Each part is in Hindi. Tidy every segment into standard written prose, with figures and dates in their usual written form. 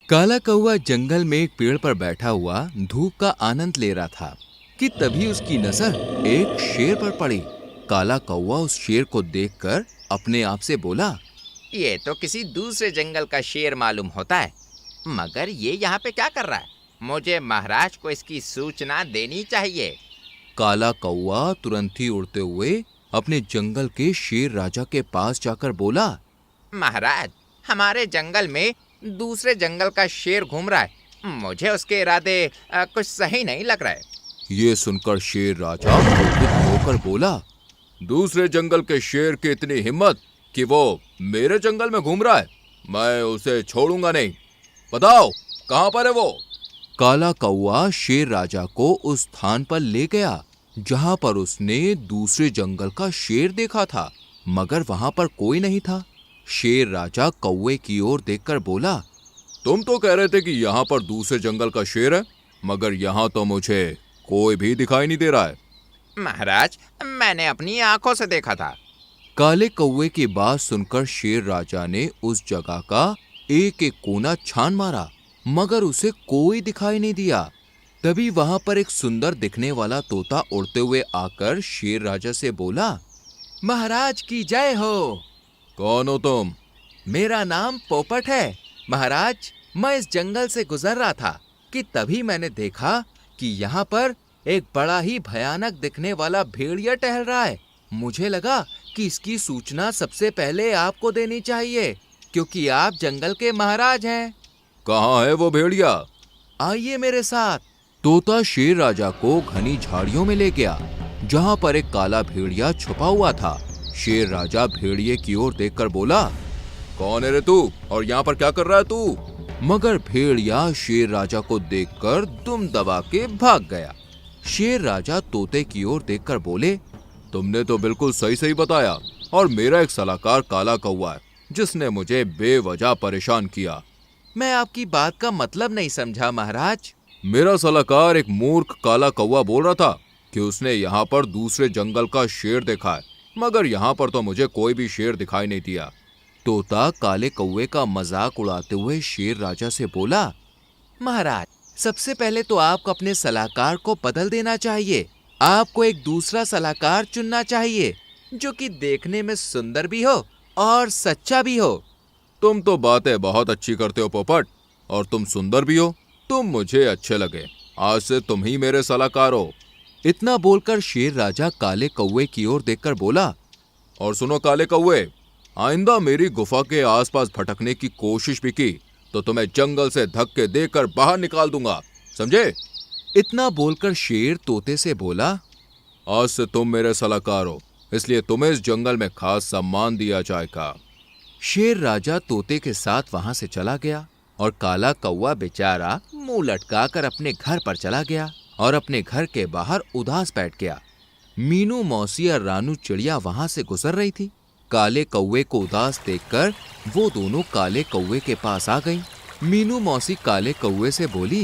काला कौवा जंगल में एक पेड़ पर बैठा हुआ धूप का आनंद ले रहा था कि तभी उसकी नजर एक शेर पर पड़ी। काला कौवा उस शेर को देखकर अपने आप से बोला, ये तो किसी दूसरे जंगल का शेर मालूम होता है, मगर ये यहाँ पे क्या कर रहा है? मुझे महाराज को इसकी सूचना देनी चाहिए। काला कौवा तुरंत ही उड़ते हुए अपने जंगल के शेर राजा के पास जाकर बोला, महाराज, हमारे जंगल में दूसरे जंगल का शेर घूम रहा है। मुझे उसके इरादे कुछ सही नहीं लग रहा है। ये सुनकर शेर राजा क्रोधित होकर बोला, दूसरे जंगल के शेर की इतनी हिम्मत कि वो मेरे जंगल में घूम रहा है, मैं उसे छोड़ूंगा नहीं। बताओ कहां पर है वो? काला कौवा शेर राजा को उस स्थान पर ले गया जहां पर उसने दूसरे जंगल का शेर देखा था, मगर वहां पर कोई नहीं था। शेर राजा कौवे की ओर देखकर बोला, तुम तो कह रहे थे कि यहाँ पर दूसरे जंगल का शेर है, मगर यहाँ तो मुझे कोई भी दिखाई नहीं दे रहा है। महाराज, मैंने अपनी आंखों से देखा था। काले कौवे की बात सुनकर शेर राजा ने उस जगह का एक एक कोना छान मारा, मगर उसे कोई दिखाई नहीं दिया। तभी वहां पर एक सुंदर दिखने वाला तोता उड़ते हुए आकर शेर राजा से बोला, महाराज की जय हो। कौन हो तुम? मेरा नाम पोपट है महाराज। मैं इस जंगल से गुजर रहा था कि तभी मैंने देखा कि यहाँ पर एक बड़ा ही भयानक दिखने वाला भेड़िया टहल रहा है। मुझे लगा कि इसकी सूचना सबसे पहले आपको देनी चाहिए, क्योंकि आप जंगल के महाराज हैं। कहाँ है वो भेड़िया? आइए मेरे साथ। तोता शेर राजा को घनी झाड़ियों में ले गया जहाँ पर एक काला भेड़िया छुपा हुआ था। शेर राजा भेड़िए की ओर देखकर बोला, कौन है रे तू और यहाँ पर क्या कर रहा है तू? मगर भेड़िया शेर राजा को देखकर दुम दबा के भाग गया। शेर राजा तोते की ओर देखकर बोले, तुमने तो बिल्कुल सही सही बताया, और मेरा एक सलाहकार काला कौवा है जिसने मुझे बेवजह परेशान किया। मैं आपकी बात का मतलब नहीं समझा महाराज। मेरा सलाहकार एक मूर्ख काला कौवा बोल रहा था कि उसने यहाँ पर दूसरे जंगल का शेर देखा है, मगर यहाँ पर तो मुझे कोई भी शेर दिखाई नहीं दिया। तोता काले कौवे का मजाक उड़ाते हुए शेर राजा से बोला, महाराज, सबसे पहले तो आपको अपने सलाहकार को बदल देना चाहिए। आपको एक दूसरा सलाहकार चुनना चाहिए जो कि देखने में सुंदर भी हो और सच्चा भी हो। तुम तो बातें बहुत अच्छी करते हो पोपट, और तुम सुंदर भी हो। तुम मुझे अच्छे लगे। आज से तुम ही मेरे सलाहकार हो। इतना बोलकर शेर राजा काले कौवे की ओर देखकर बोला, और सुनो काले कौवे, आइंदा मेरी गुफा के आसपास भटकने की कोशिश भी की तो तुम्हें जंगल से धक्के देकर बाहर निकाल दूंगा, समझे? इतना बोलकर शेर तोते से बोला, आज से तुम मेरे सलाहकार हो, इसलिए तुम्हें इस जंगल में खास सम्मान दिया जाएगा। शेर राजा तोते के साथ वहां से चला गया और काला कौवा बेचारा मुंह लटकाकर अपने घर पर चला गया और अपने घर के बाहर उदास बैठ गया। मीनू मौसी और रानू चिड़िया वहां से गुजर रही थी। काले कौवे को उदास देखकर वो दोनों काले कौवे के पास आ गईं। मीनू मौसी काले कौवे से बोली,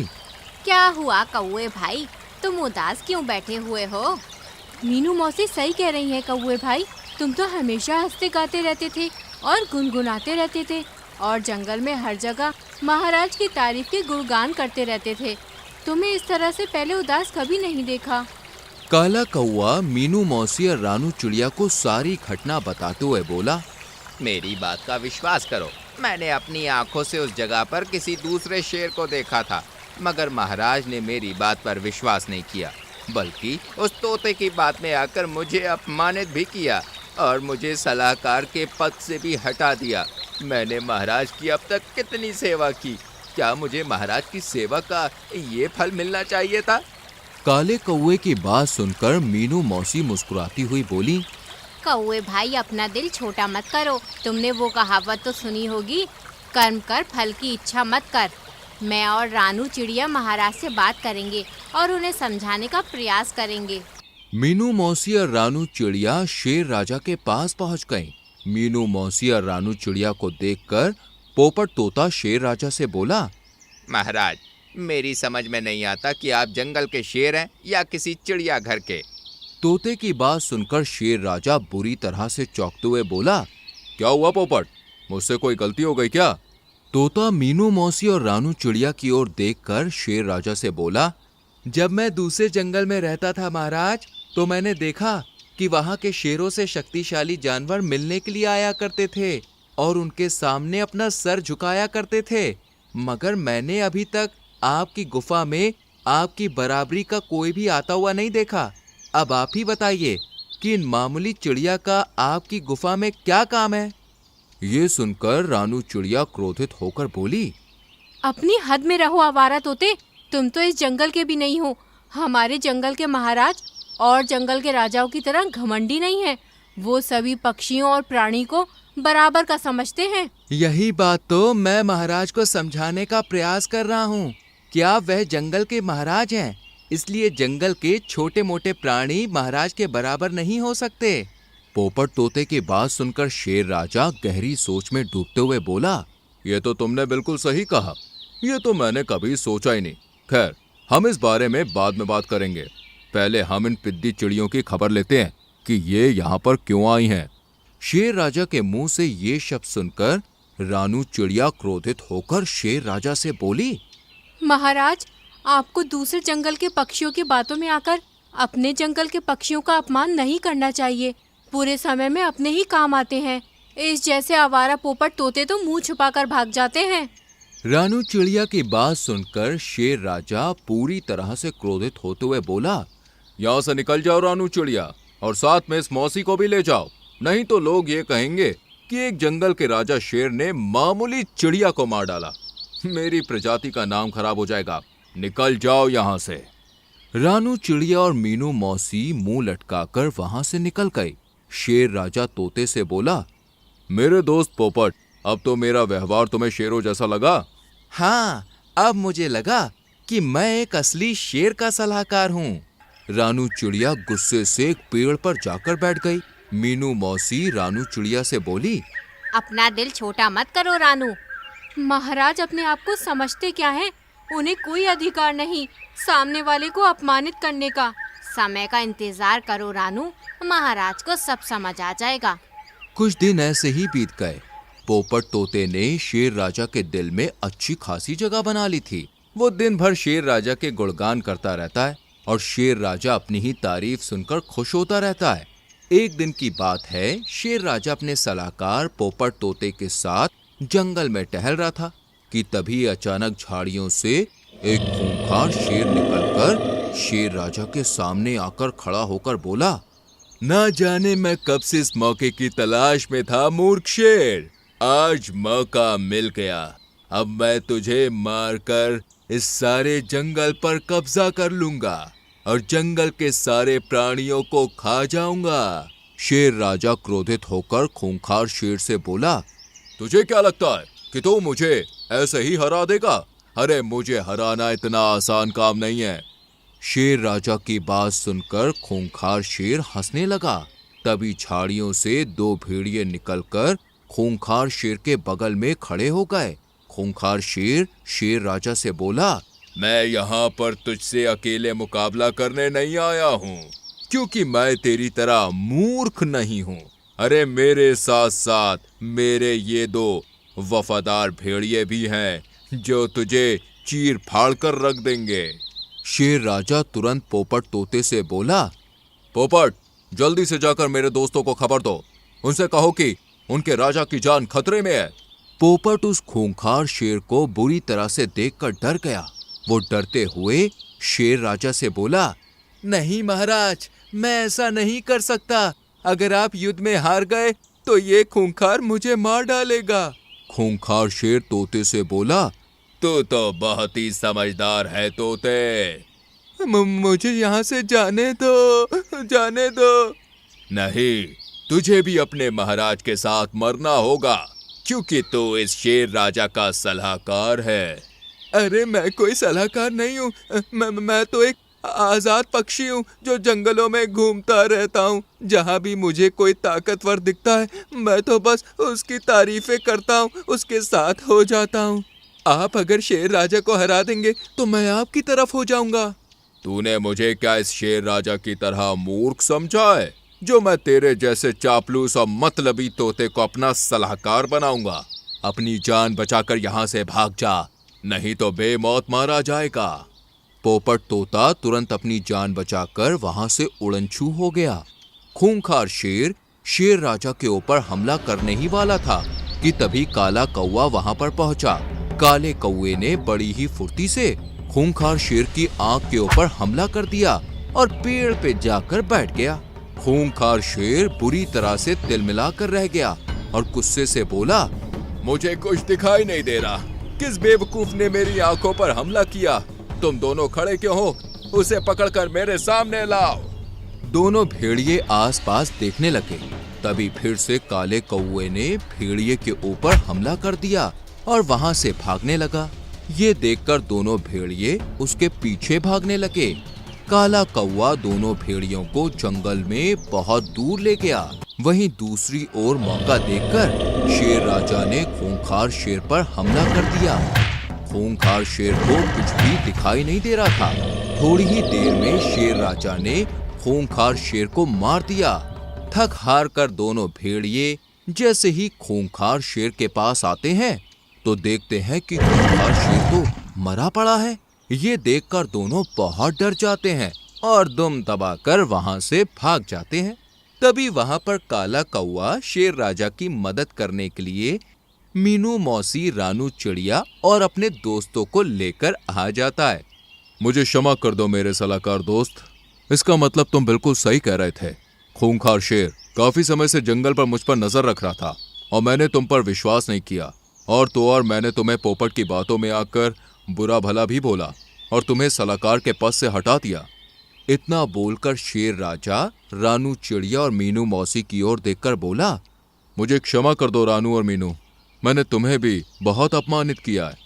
क्या हुआ कौवे भाई, तुम उदास क्यों बैठे हुए हो? मीनू मौसी सही कह रही है कौवे भाई, तुम तो हमेशा हंसते गाते रहते थे और गुनगुनाते रहते थे और जंगल में हर जगह महाराज की तारीफ के गुणगान करते रहते थे। तुम्हें इस तरह से पहले उदास कभी नहीं देखा। काला कौवा मीनू मौसी और रानू चिड़िया को सारी घटना बताते हुए बोला, मेरी बात का विश्वास करो, मैंने अपनी आंखों से उस जगह पर किसी दूसरे शेर को देखा था, मगर महाराज ने मेरी बात पर विश्वास नहीं किया, बल्कि उस तोते की बात में आकर मुझे अपमानित भी किया और मुझे सलाहकार के पद से भी हटा दिया। मैंने महाराज की अब तक कितनी सेवा की, क्या मुझे महाराज की सेवा का ये फल मिलना चाहिए था? काले कौवे की बात सुनकर मीनू मौसी मुस्कुराती हुई बोली, कौवे भाई, अपना दिल छोटा मत करो। तुमने वो कहावत तो सुनी होगी, कर्म कर फल की इच्छा मत कर। मैं और रानू चिड़िया महाराज से बात करेंगे और उन्हें समझाने का प्रयास करेंगे। मीनू मौसी और रानू चिड़िया शेर राजा के पास पहुंच गईं। मीनू मौसी और रानू चिड़िया को देखकर पोपट तोता शेर राजा से बोला, महाराज, मेरी समझ में नहीं आता कि आप जंगल के शेर हैं या किसी चिड़िया घर के। तोते की बात सुनकर शेर राजा बुरी तरह से चौंकते हुए बोला, क्या हुआ पोपट, मुझसे कोई गलती हो गई क्या? तोता मीनू मौसी और रानू चिड़िया की ओर देखकर शेर राजा से बोला, जब मैं दूसरे जंगल में रहता था महाराज, तो मैंने देखा कि वहां के शेरों से शक्तिशाली जानवर मिलने के लिए आया करते थे और उनके सामने अपना सर झुकाया करते थे। मगर मैंने अभी तक आपकी गुफा में आपकी बराबरी का कोई भी आता हुआ नहीं देखा। अब आप ही बताइए कि इन मामूली चिड़िया का आपकी गुफा में क्या काम है? ये सुनकर रानू चिड़िया क्रोधित होकर बोली, अपनी हद में रहो आवारा तोते, तुम तो इस जंगल के भी नहीं हो। हमारे जंगल के महाराज और जंगल के राजाओं की तरह घमंडी नहीं है। वो सभी पक्षियों और प्राणी को बराबर का समझते हैं। यही बात तो मैं महाराज को समझाने का प्रयास कर रहा हूँ। क्या वह जंगल के महाराज हैं, इसलिए जंगल के छोटे मोटे प्राणी महाराज के बराबर नहीं हो सकते। पोपट तोते की बात सुनकर शेर राजा गहरी सोच में डूबते हुए बोला, ये तो तुमने बिल्कुल सही कहा। ये तो मैंने कभी सोचा ही नहीं। खैर, हम इस बारे में बाद में बात करेंगे। पहले हम इन पिद्दी चिड़ियों की खबर लेते हैं कि ये यहाँ पर क्यों आई हैं। शेर राजा के मुंह से ये शब्द सुनकर रानू चिड़िया क्रोधित होकर शेर राजा से बोली, महाराज, आपको दूसरे जंगल के पक्षियों की बातों में आकर अपने जंगल के पक्षियों का अपमान नहीं करना चाहिए। पूरे समय में अपने ही काम आते हैं। इस जैसे आवारा पोपट तोते तो मुंह छुपाकर भाग जाते हैं। रानू चिड़िया की बात सुनकर शेर राजा पूरी तरह से क्रोधित होते हुए बोला, यहाँ से निकल जाओ रानू चिड़िया, और साथ में इस मौसी को भी ले जाओ, नहीं तो लोग ये कहेंगे कि एक जंगल के राजा शेर ने मामूली चिड़िया को मार डाला। मेरी प्रजाति का नाम खराब हो जाएगा। निकल जाओ यहाँ से। रानू चिड़िया और मीनू मौसी मुंह लटकाकर वहां से निकल गई। शेर राजा तोते से बोला, मेरे दोस्त पोपट, अब तो मेरा व्यवहार तुम्हें शेरों जैसा लगा? हाँ, अब मुझे लगा कि मैं एक असली शेर का सलाहकार हूँ। रानू चिड़िया गुस्से से एक पेड़ पर जाकर बैठ गई। मीनू मौसी रानू चिड़िया से बोली, अपना दिल छोटा मत करो रानू। महाराज अपने आप को समझते क्या हैं? उन्हें कोई अधिकार नहीं सामने वाले को अपमानित करने का। समय का इंतजार करो रानू, महाराज को सब समझ आ जाएगा। कुछ दिन ऐसे ही बीत गए। पोपट तोते ने शेर राजा के दिल में अच्छी खासी जगह बना ली थी। वो दिन भर शेर राजा के गुणगान करता रहता है और शेर राजा अपनी ही तारीफ सुनकर खुश होता रहता है। एक दिन की बात है, शेर राजा अपने सलाहकार पोपट तोते के साथ जंगल में टहल रहा था कि तभी अचानक झाड़ियों से एक खूंखार शेर निकलकर शेर राजा के सामने आकर खड़ा होकर बोला, ना जाने मैं कब से इस मौके की तलाश में था मूर्ख शेर। आज मौका मिल गया। अब मैं तुझे मारकर इस सारे जंगल पर कब्जा कर लूंगा और जंगल के सारे प्राणियों को खा जाऊंगा। शेर राजा क्रोधित होकर खूंखार शेर से बोला, तुझे क्या लगता है कि तू मुझे ऐसे ही हरा देगा? अरे मुझे हराना इतना आसान काम नहीं है। शेर राजा की बात सुनकर खूंखार शेर हंसने लगा। तभी झाड़ियों से दो भेड़िए निकलकर खूंखार शेर के बगल में खड़े हो गए। खूंखार शेर शेर राजा से बोला, मैं यहाँ पर तुझसे अकेले मुकाबला करने नहीं आया हूँ, क्योंकि मैं तेरी तरह मूर्ख नहीं हूँ। अरे मेरे साथ साथ मेरे ये दो वफादार भेड़िए भी हैं जो तुझे चीर फाड़ कर रख देंगे। शेर राजा तुरंत पोपट तोते से बोला, पोपट, जल्दी से जाकर मेरे दोस्तों को खबर दो। उनसे कहो कि उनके राजा की जान खतरे में है। पोपट उस खूंखार शेर को बुरी तरह से देखकर डर गया। वो डरते हुए शेर राजा से बोला, नहीं महाराज, मैं ऐसा नहीं कर सकता। अगर आप युद्ध में हार गए तो ये खूंखार मुझे मार डालेगा। खूंखार शेर तोते से बोला, तू तो बहुत ही समझदार है तोते। मुझे यहाँ से जाने दो। नहीं, तुझे भी अपने महाराज के साथ मरना होगा, क्योंकि तू इस शेर राजा का सलाहकार है। अरे मैं कोई सलाहकार नहीं हूँ। मैं तो एक आजाद पक्षी हूँ जो जंगलों में घूमता रहता हूँ। जहाँ भी मुझे कोई ताकतवर दिखता है, मैं तो बस उसकी तारीफें करता हूँ, उसके साथ हो जाता हूँ। आप अगर शेर राजा को हरा देंगे तो मैं आपकी तरफ हो जाऊंगा। तूने मुझे क्या इस शेर राजा की तरह मूर्ख समझा है, जो मैं तेरे जैसे चापलूस और मतलबी तोते को अपना सलाहकार बनाऊंगा? अपनी जान बचाकर यहाँ से भाग जा, नहीं तो बेमौत मारा जाएगा। पोपट तोता तुरंत अपनी जान बचाकर वहां से उड़नछू हो गया। खूंखार शेर शेर राजा के ऊपर हमला करने ही वाला था कि तभी काला कौवा वहां पर पहुंचा। काले कौवे ने बड़ी ही फुर्ती से खूंखार शेर की आंख के ऊपर हमला कर दिया और पेड़ पे जाकर बैठ गया। खूंखार शेर बुरी तरह से तिलमिलाकर रह गया और गुस्से से बोला, मुझे कुछ दिखाई नहीं दे रहा, किस बेवकूफ ने मेरी आंखों पर हमला किया? तुम दोनों खड़े क्यों हो? उसे पकड़कर मेरे सामने लाओ। दोनों भेड़िए आसपास देखने लगे। तभी फिर से काले कौवे ने भेड़िए के ऊपर हमला कर दिया और वहां से भागने लगा। ये देखकर दोनों भेड़िए उसके पीछे भागने लगे। काला कौवा दोनों भेड़ियों को जंगल में बहुत दूर ले गया। वहीं दूसरी ओर मौका देखकर शेर राजा ने खूंखार शेर पर हमला कर दिया। खूंखार शेर को कुछ भी दिखाई नहीं दे रहा था। थोड़ी ही देर में शेर राजा ने खूंखार शेर को मार दिया। थक हार कर दोनों भेड़िए जैसे ही खूंखार शेर के पास आते हैं तो देखते हैं कि खूंखार शेर तो मरा पड़ा है। ये देखकर दोनों बहुत डर जाते हैं और दुम दबाकर वहां से भाग जाते हैं। तभी वहां पर काला कौवा शेर राजा की मदद करने के लिए मीनू मौसी, रानू चिड़िया और अपने दोस्तों को लेकर आ जाता है। मुझे क्षमा कर दो मेरे सलाहकार दोस्त, इसका मतलब तुम बिल्कुल सही कह रहे थे। खूंखार शेर काफी समय से जंगल पर मुझ पर नजर रख रहा था और मैंने तुम पर विश्वास नहीं किया। और मैंने तुम्हें पोपट की बातों में आकर बुरा भला भी बोला और तुम्हें सलाहकार के पद से हटा दिया। इतना बोलकर शेर राजा रानू चिड़िया और मीनू मौसी की ओर देखकर बोला, मुझे क्षमा कर दो रानू और मीनू, मैंने तुम्हें भी बहुत अपमानित किया है।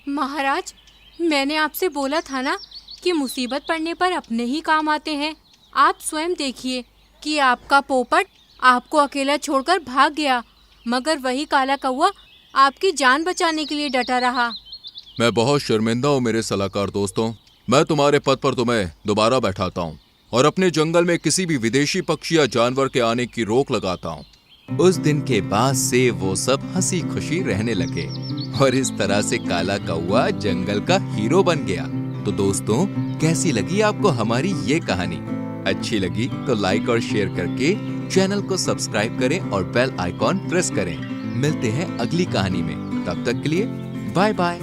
महाराज, मैंने आपसे बोला था ना कि मुसीबत पड़ने पर अपने ही काम आते हैं। आप स्वयं देखिए कि आपका पोपट आपको अकेला छोड़कर भाग गया, मगर वही काला कौवा आपकी जान बचाने के लिए डटा रहा। मैं बहुत शर्मिंदा हूँ मेरे सलाहकार दोस्तों। मैं तुम्हारे पद पर तुम्हें दोबारा बैठाता हूँ और अपने जंगल में किसी भी विदेशी पक्षी या जानवर के आने की रोक लगाता हूँ। उस दिन के बाद से वो सब हंसी खुशी रहने लगे और इस तरह से काला कौवा जंगल का हीरो बन गया। तो दोस्तों, कैसी लगी आपको हमारी ये कहानी? अच्छी लगी तो लाइक और शेयर करके चैनल को सब्सक्राइब करें और बेल आइकॉन प्रेस करें। मिलते हैं अगली कहानी में, तब तक के लिए बाय बाय।